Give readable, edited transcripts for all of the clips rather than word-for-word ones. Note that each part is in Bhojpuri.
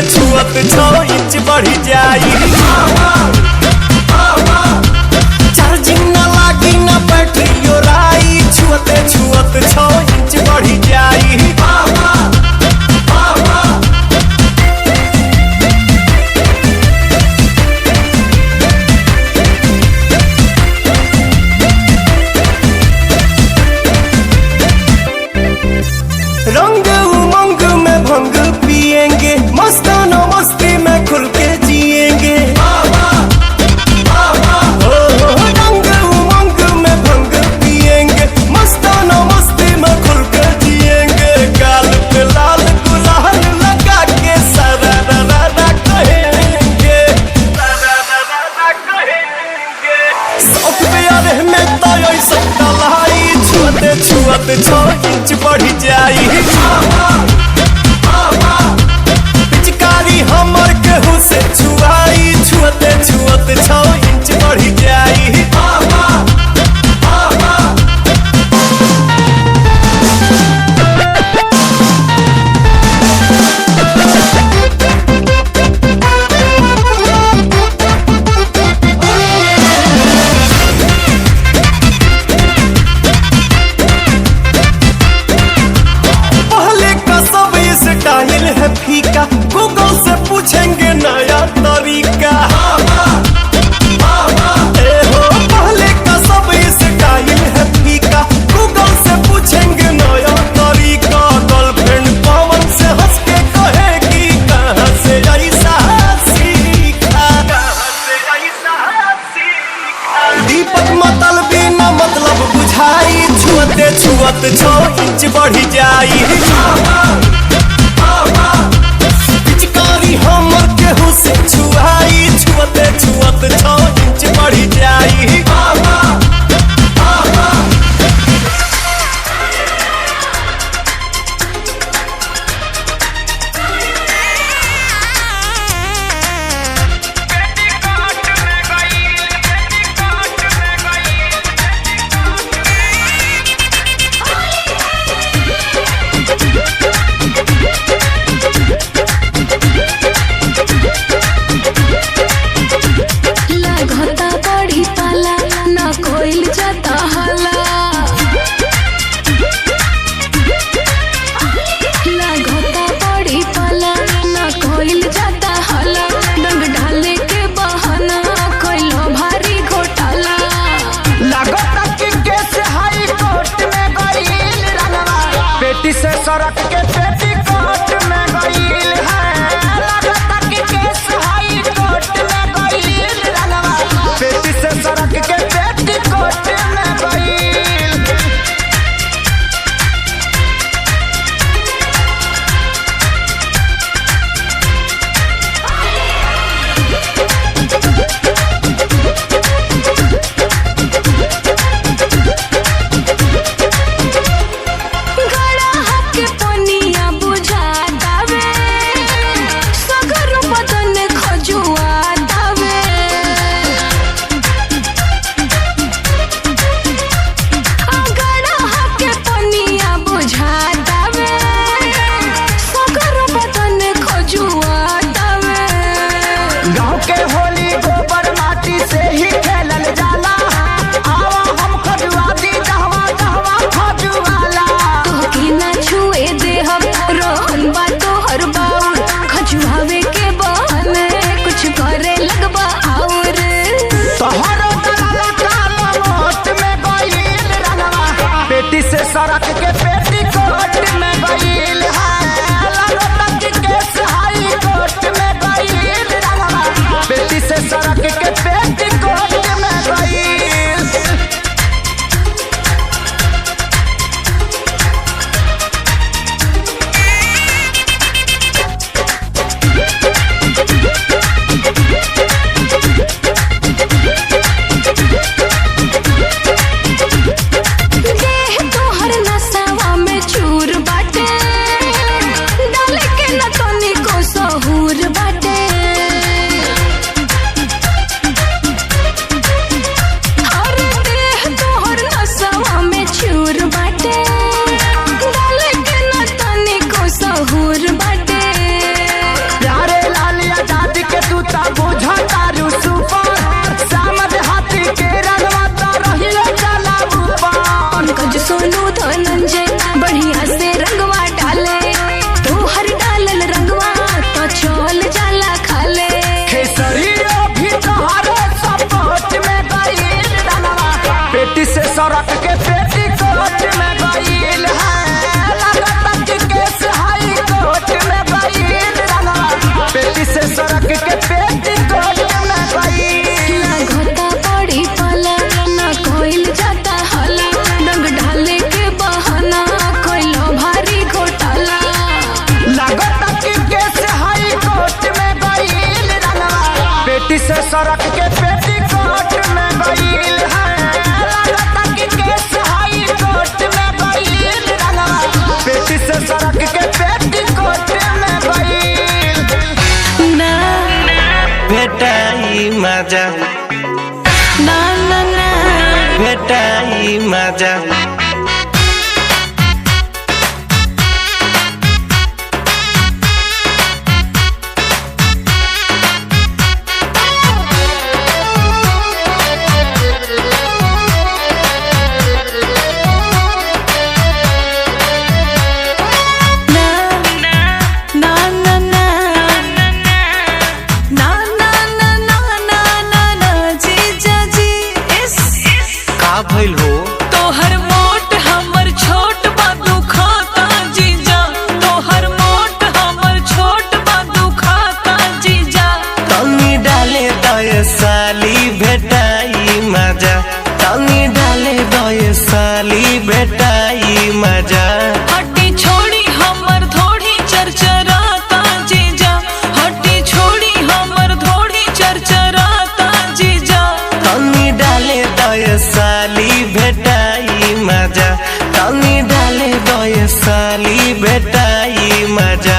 छुअत 6 इंच बढ़ी जाई। चार्जिंग न लागी न बैटरी ओराई, छुअते छुअत 6 इंच बढ़ी जाई। रंग उमंग में भंग पिएंगे, मस्ताना मस्ती में खुल के जिएंगे। रंग उमंग में भंग पिएंगे, मस्ताना मस्ती में खुल के जिएंगे। गाल पे लाल गुलाल लगा के सरारा कहेंगे, शौक प्यारे में तो ऐसा कलाई, छुअते छुअत 6 इंच बढ़ी जाई। पिचकारी हमर केहू से छुआई, छुअते छुअत 6 इंच बढ़ी जाई। स्टाइल है फीका, गूगल से पूछेंगे नया तरीका। पहले का सब स्टाइल है फीका, गूगल से पूछेंगे नया तरीका। गर्लफ्रेंड पवन से हंस के कहेगी, कहाँ से ऐसा सीखा। दीपक मतलबी न मतलब बुझाई, छुअते छुअत 6 इंच बढ़ी जाई। पिचकारी हमर केहू से छुआई, छुअते छुअत 6 इंच बढ़ी जाई। से सड़क के पेटीकोट में गईल है, लगता कि केस हाई कोर्ट में गईल रनवा। पेटी से सड़क के पेटीकोट में गईल। से सड़क के पेटीकोट में गईल है, लगता कि केस हाई कोर्ट में गईल रनवा। पेटी से सड़क के पेटीकोट में गईल। गईल है लगता कि केस हाई कोर्ट में गईल रंगवा पेटी से सड़क के पेटीकोट में गईल ना भेटाई मजा ना ना ना भेटाई मजा भइल हो तोहर मोट हमर छोट बा दुखाता जीजा तोहर मोट हमर छोट बा दुखाता जीजा तनी डाले दय साली भेटाई मजा तनी डाले दय साली भेटाई मजा हड्डी छोड़ी हमर थोड़ी चरचराता जीजा हड्डी छोड़ी हमर थोड़ी चरचराता जीजा तनी डाले दय साली भेटाई मजा तनी डाले दय साली भेटाई मजा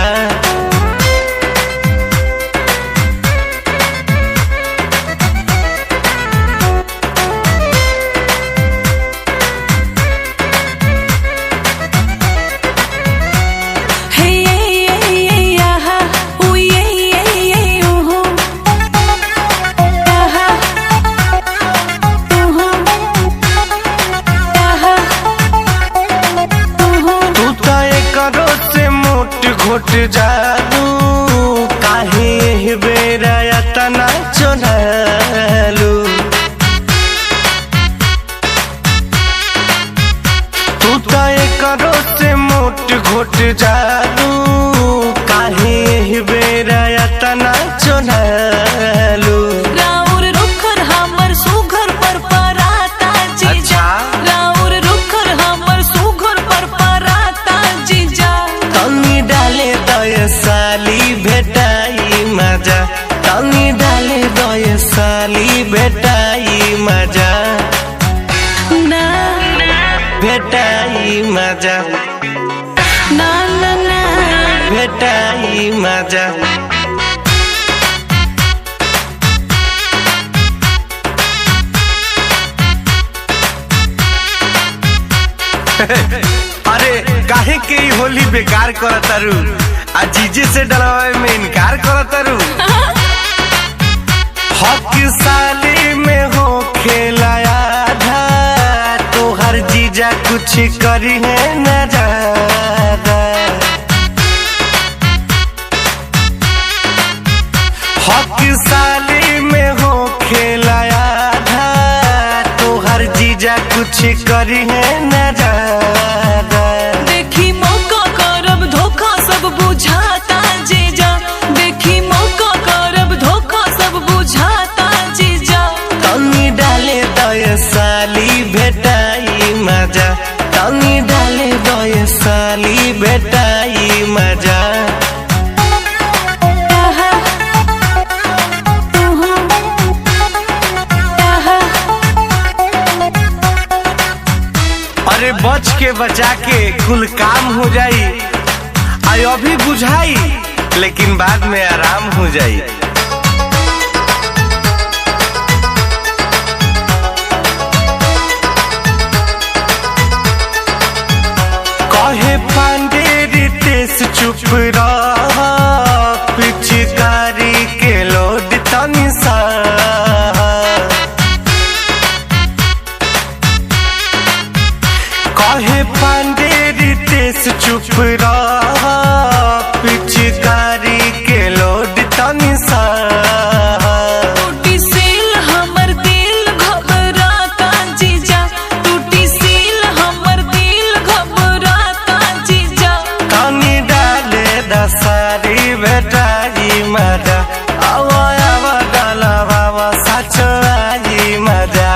घोट जालू काहे बेरा तना चोनालू तू तो करो से मोट घोट जालू काहे बेरा तना चोनालू राउर रुखर हमर सुघर पर पराता जीजा राउर रुखर हमर सुघर पर पराता जीजा तनी डाले दय साली भेटाई मजा तनी डाले दय साली भेटाई मजा ना भेटाई मजा ना ना ना भेटाई मजा अरे काहे के ई होली बेकार करतारू आ जीजे से डलवाए में इनकार करतारू हक साली में हो खेलाया आधा तोहर जीजा कुछ करी है न ज्यादा हक साली में हो खेलाया आधा तोहर जीजा कुछ करी है न ज्यादा देखी मौका करब धोखा सब बुझाता जीजा देखी मौका करब धोखा सब बुझाता जीजा तनी डाले दय साली भेटाई मजा तनी डाले दय साली भेटाई मजा अरे बच के बचा के कुल काम हो जाई आई अभी बुझाई लेकिन बाद में आराम हो जाई कहे पांडे रितेश चुप रह पिचकारी के लोड तनी सा कहे पांडे रितेश चुप रह पिचकारी के लोड तनी सा टूटी सील हमर दिल घबराता जीजा टूटी सील हमर दिल घबराता जीजा तनी डाले दसारी भेटाई मजा आवा आवा डाला बाबा सच आई मजा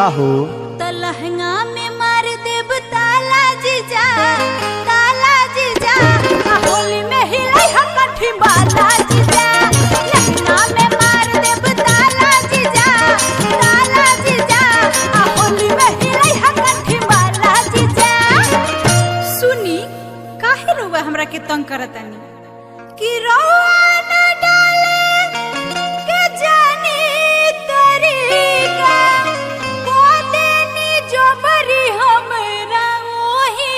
का हो तो लहंगा में मार देब ताला जीजा, ताला जीजा, आ होली में हिलाई ह कठी बाला जीजा। लहंगा में मार देब ताला जीजा, ताला जीजा, आ होली में हिलाई ह कठी बाला जीजा। सुनी काहे रोवा हमरा के तंग करतानी कि रोवा न डाले के जानी तरीका को देनी जोबरी हमरा ओही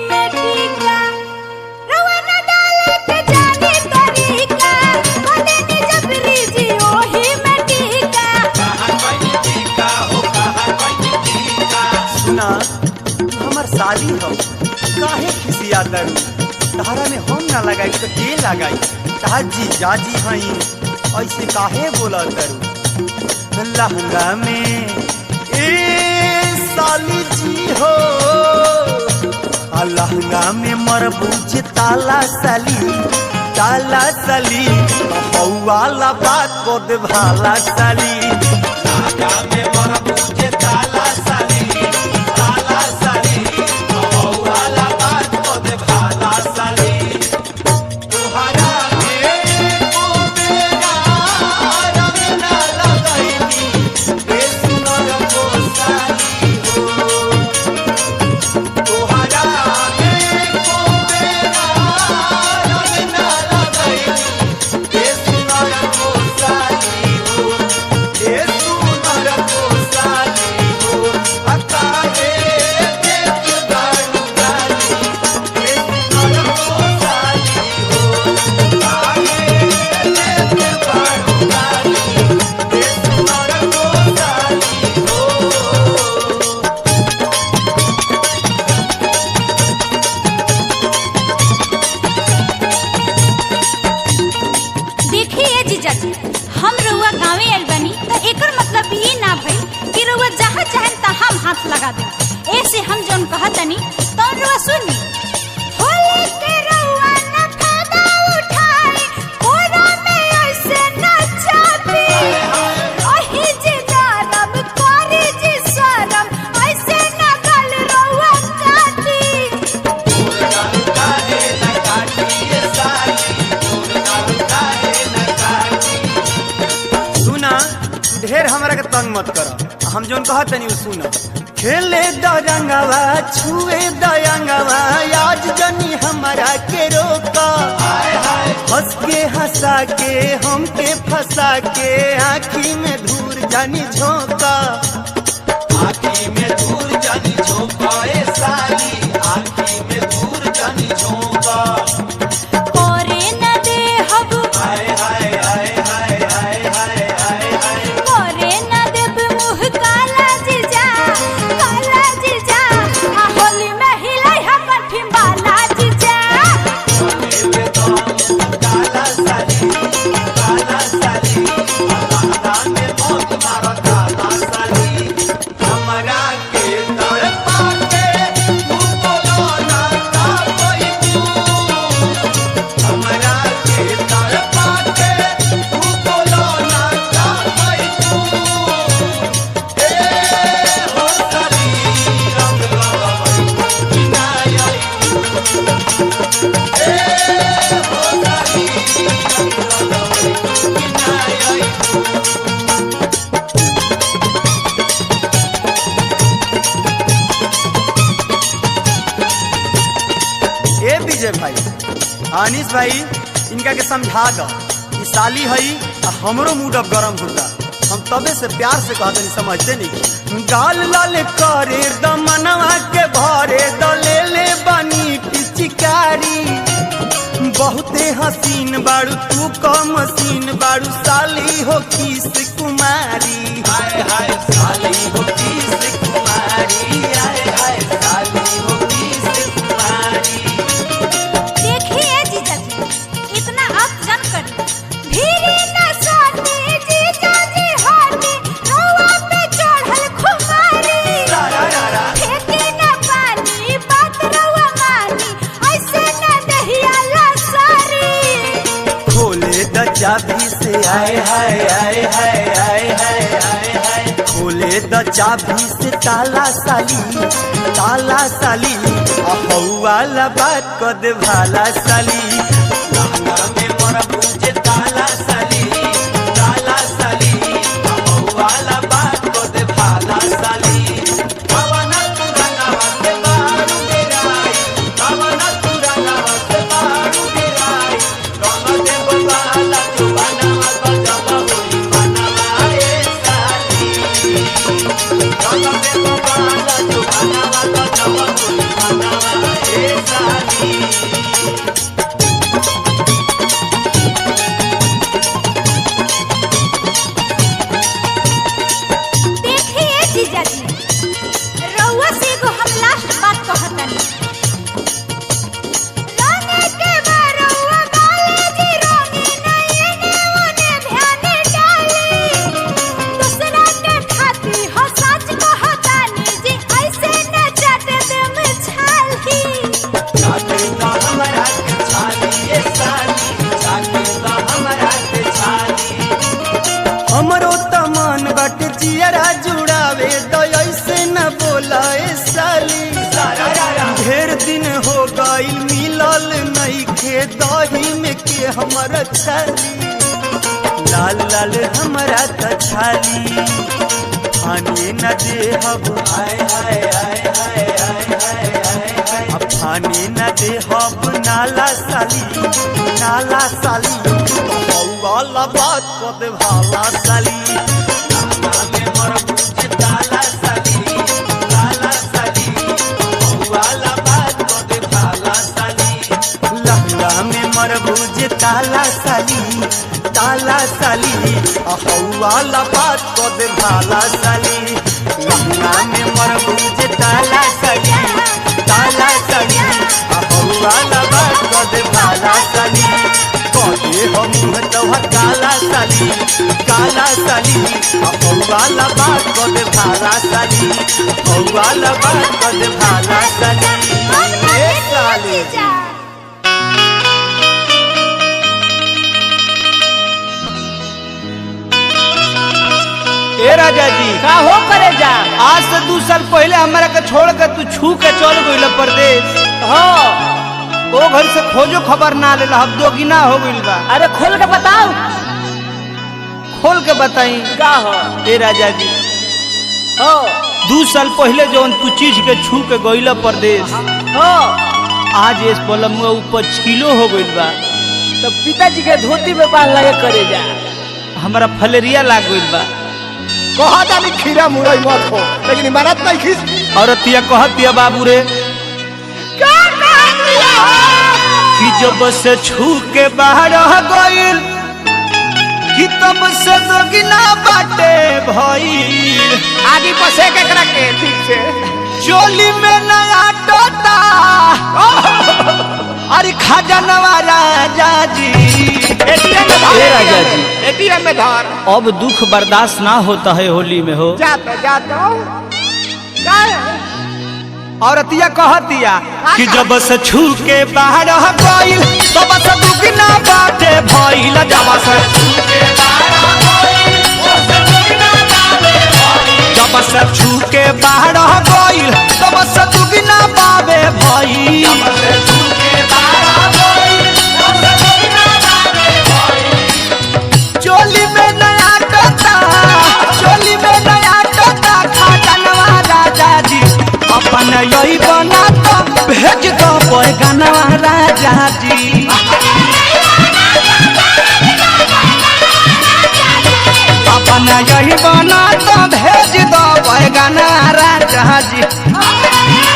में टीका। रोवा न डाले के जानी तरीका को देनी जोबरी जी ओही में टीका। सुना हमर शादी हो काहे खिसिया दरू तारा में हम ना लगाई तो के लगाई तार जी जाजी हई ऐसे काहे बोला दरू लहंगा में ए साली जी हो आ लहंगा में मरबूज ताला साली, ताला साली हौवाला बात को दे भाला साली। लहंगा में मरबूज ताला साली, ताला साली हौवाला बात को दे भाला साली। तुहरा को मेरा रंग ना लगाईनी ए सुनर को साली हो। तुहरा को मेरा रंग ना लगाईनी ए सुनर को साली हो, ए सुनर को साली हो। अकाले देख दारू गाली ए सुनर को साली हो। अकाले देख दारू गाली ए सुनर को साली हो। देखिए जीजा जी, हम रउआ गाँवे आइल बानी तो एकर मतलब ये ना भइल कि रउआ जहाँ चाहें तहाँ हाथ लगा दे। ऐसे हम जौन कहतनी तो रउआ सुनी। होली के रउआ न फायदा उठाई, कोरा में ऐसे न चापी। ओही जीजा रब करी जी शरम, ऐसे न गल रउआ काटी। सुना ढेर हमरा के तंग मत कर, हम जोन कहत तनी सुना। खेले दरंगवा छुए दयंगवा आज जनी हमरा के रोका। हंस के हंसा के हमके फंसा के आँखी में धूर जानी झोंका। आँखी में धूर जानी झोंका ए साली, आँखी में धूर जानी झोंका। करे न दे हब, हाय हाय हाय हाय हाय हाय हाय हाय। करे न देब मुँह काला जीजा, काला जीजा, आ होली में हिलाई ह कठी बाला जीजा। काला साली, काला साली लहंगा में मौत मारा काला साली। हमरा के तड़पा के तू बोलो ना का कोई तू। हमरा के तड़पा के तू बोलो ना का कोई तू। ए हो साली रंग लगावई बिना आई। ए हो साली रंग लगावई बिना आई। ए विजय भाई, अनिस भाई, इनका के समझा दो कि साली हई आ हमरो मूड अब गरम होता। हम तबे से प्यार से कहते नहीं, समझते नहीं। गाल लाल करे दमनवा के भरे द ले ले बनी पिचकारी। बहुते हसीन बाड़ू तू क मसीन बाड़ू साली हो किस कुमारी। हाय हाय साली हो किस कुमारी, हाय हाय साली हो किस कुमारी। देखिए जीजा जी, इतना आप जन करी भीरी न साटी जीजा जी हाटी, रउआ पे चढ़ल खुमारी। फेंके न पानी बात रउआ मानी, ऐसे न दहिया लसारी। खोले द चाबी से आए हाय आए हाय आए हाय आए हाय। खोले द चाबी से ताला साली वाला बात कर दे भाला साली लहंगा में मोरा बुझे ताला साली वाला बात कर दे भाला साली भवना तुरंगा से बारू गिराई भवना तुरंगा से बारू गिराई रंग दे बाला तू बनावा तो जब होई बनावा ए साली रंग दे बाला तू बनावा तो जब होई बनावा ए साली हमरो तमन बट जियरा जुड़ावे तो ऐसे न बोलाए साली ढेर दिन हो गइल मिलल नइखे दही में के हमर छाली लाल लाल हमरा त छाली फाने न दे हब हाय हाय हाय हाय हाय अब फाने न दे हब नाला साली वाला बात कर दे भाला साली लहंगा में मोर बुझे ताला साली वाला बात कर दे भाला साली लहंगा में मोर बुझे ताला साली वाला बात कर दे भाला साली लहंगा में मोर बुझे ताला साली वाला बात कर दे भाला साली कहे हम तो काला साली वाला बात कर दे भाला साली वाला बात कर दे भाला साली ए साली ए राजा जी का हो करे जा आज से 2 साल पहले हमारा के छोड़ के तू छू के चल गइल परदेश हो ओ घर से खोजो खबर ना ले हम दोगुना हो गइल बा अरे खोल के बताओ खोल के बताई का हो ए राजा जी हो 2 साल पहले जौन तू चीज के छू के गइल परदेश हो आज इस पलम में ऊपर छीलो हो गइल बा तो पिताजी के धोती में बांध लगे करे जा हमारा फलेरिया लाग गइल बा कहा जानी खीरा मुरई मत हो लेकिन इमारत नहीं खींच औरतिया कहतिया बाबू रे कि जब से छू के बाहर गइल कि तब से दोगुना बाटे भइल आगे पसे के करा के ठीक से चोली में नया टोटा अरे खजानवा राजा जी एटीएम में धर राजा जी एटीएम में धर अब दुख बर्दाश्त ना होता है होली में हो जाता औरतिया कहतिया कि जब से छू के बाहर गइल तब से दुगुना बाटे भइल जब से छू के बाहर गइल तब से दुगुना बाबे भइल चोली में नया टोटा खजानवा राजा जी अपन यही बना तो भेज दो बैगनवा राजा जी अपन यही बना तो भेज दो बैगनवा राजा जी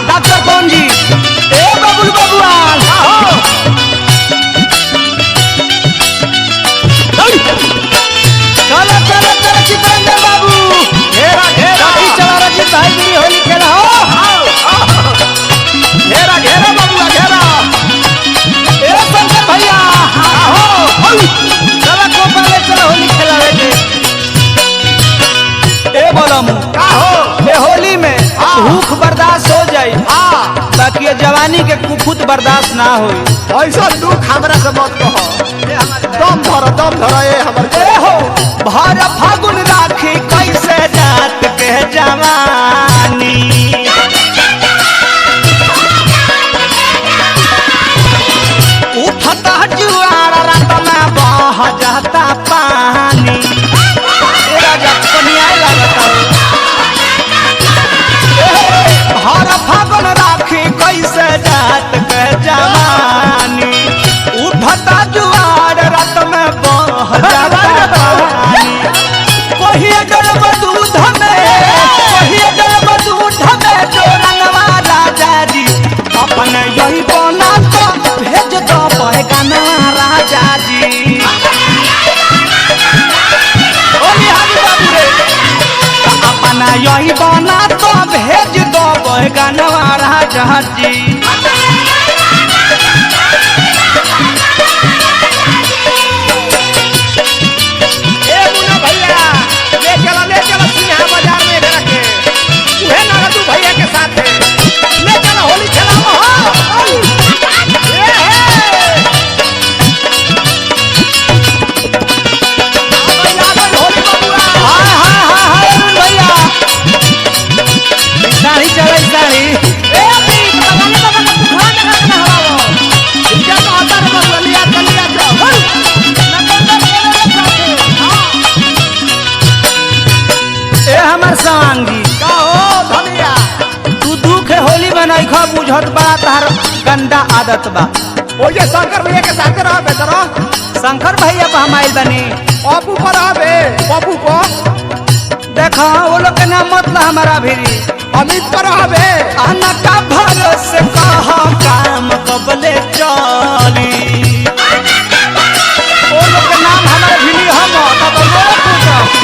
डॉक्टर कौन जी ए बबुल बबुआन चलो चित्रंजन बाबू घेरा चला रजी भाई भी होली खेला हो घेरा बबुआ घेरा ए शंकर भैया हो चला कोपाले चला होली खेला बेटे ए बोलम का हो ए होली में भूख बर्दाश्त हो जाई बाकी ये जवानी के कुफुत बर्दाश्त ना होई ऐसा दुख हमरा से मत कहो दम धर दम धराए हमर के हो भर फागुन राखी कैसे जात के जवानी उठता जुआर रात में बह जाता पानी राजा कनिया लगता हर फागुन राखी कैसे जात के जवानी उठता जुआर रात में बह जाता पानी कहिए गरम दूध में जो रंगवा राजा जी अपन यही बना तो भेज दो बहगाना राजा जी अपना यही बना तो भेज दो बहगाना राजा जी ले चलो सिंहा बाजार में घर के उहे नारदू भैया के साथ है ले चलो होली खेलाओ भैया साड़ी चल साड़ी हमर संगी का हो धनिया तू दुख होली बनाई खा बुझत बड़ा तार गंदा आदत बा ओए शंकर भैया के साथ रह बेटर शंकर भैया पर हम आइल बनी पप्पू पर आबे पप्पू को देखा वो लोग के नाम मत ला हमारा भिरी अमित पर आबे आना का भरोसे कहा काम कबले चली वो लोग के नाम हमारे भिरी हम तब लोग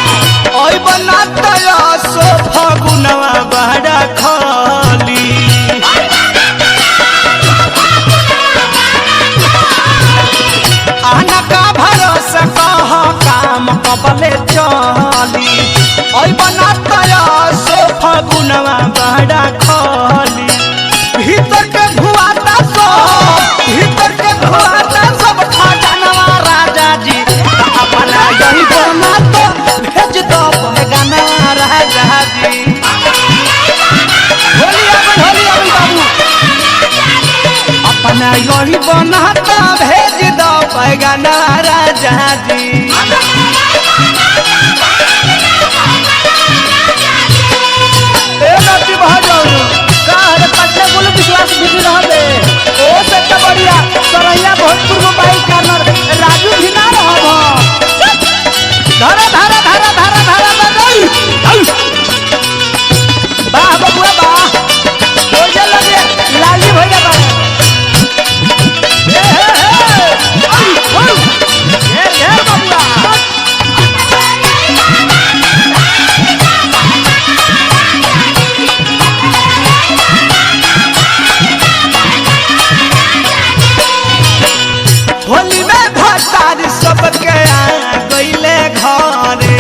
ओई बना तया सो फगुनवा बड़ा खाली आना का भरोसा कहा काम कबले चली ओई बना तया सो फगुनवा बड़ा खाली भीतर के भुआता सब खजानवा राजा जी अपना यही बना तो भेज दो बहगाना राजा जी होली बाबू अपना यही बना तो भेज दो बहगाना राजा जी ए लट्टी बहादुर का हरे पटना बोलो विश्वास बिजी रहबे ओ सबसे बढ़िया सरैया भोजपुर मोबाइल कार्नर राजू भी ना रहब धारा बदल वाह बबुआ वाह बोझे लगे लाली भैया बा ये बबुआ होली में भतार सबके आ गईले घरे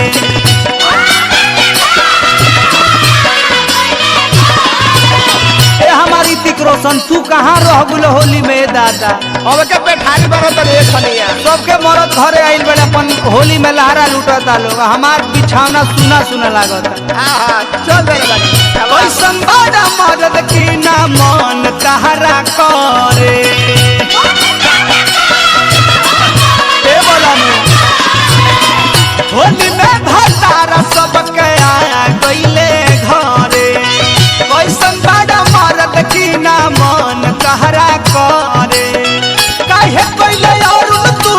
ए हमारी तिक रोशन तू कहाँ रह गुल होली में दादा अब के पेठारी बरो त एक खनिया सबके मरद घरे आइल बड़े अपन होली में लहरा लूटता लोग हमार बिछावना सुना लागत हां चल दे बानी कैसन बड़ा मदद की ना मन कहरा करे ए बोला होली में भतारा सबके आया गईले घरे कैसन बड़ा मदद की ना मन कहरा करे काहे कइले और तू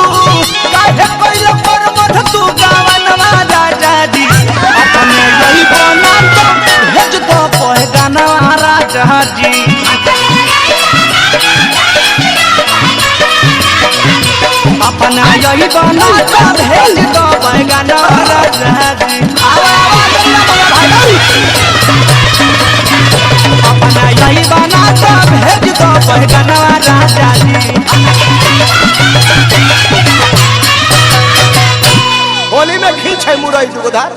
काहे कइले पर मध तू गावनवा राजा जी अपने यही बना तो भेज दो बहगाना राजा जी अपना यही बना तो भेज दो बहगाना राजा जी अपना यही बना तो भेज दो बहगाना राजा जी होली में खींच है मुरई दुगधार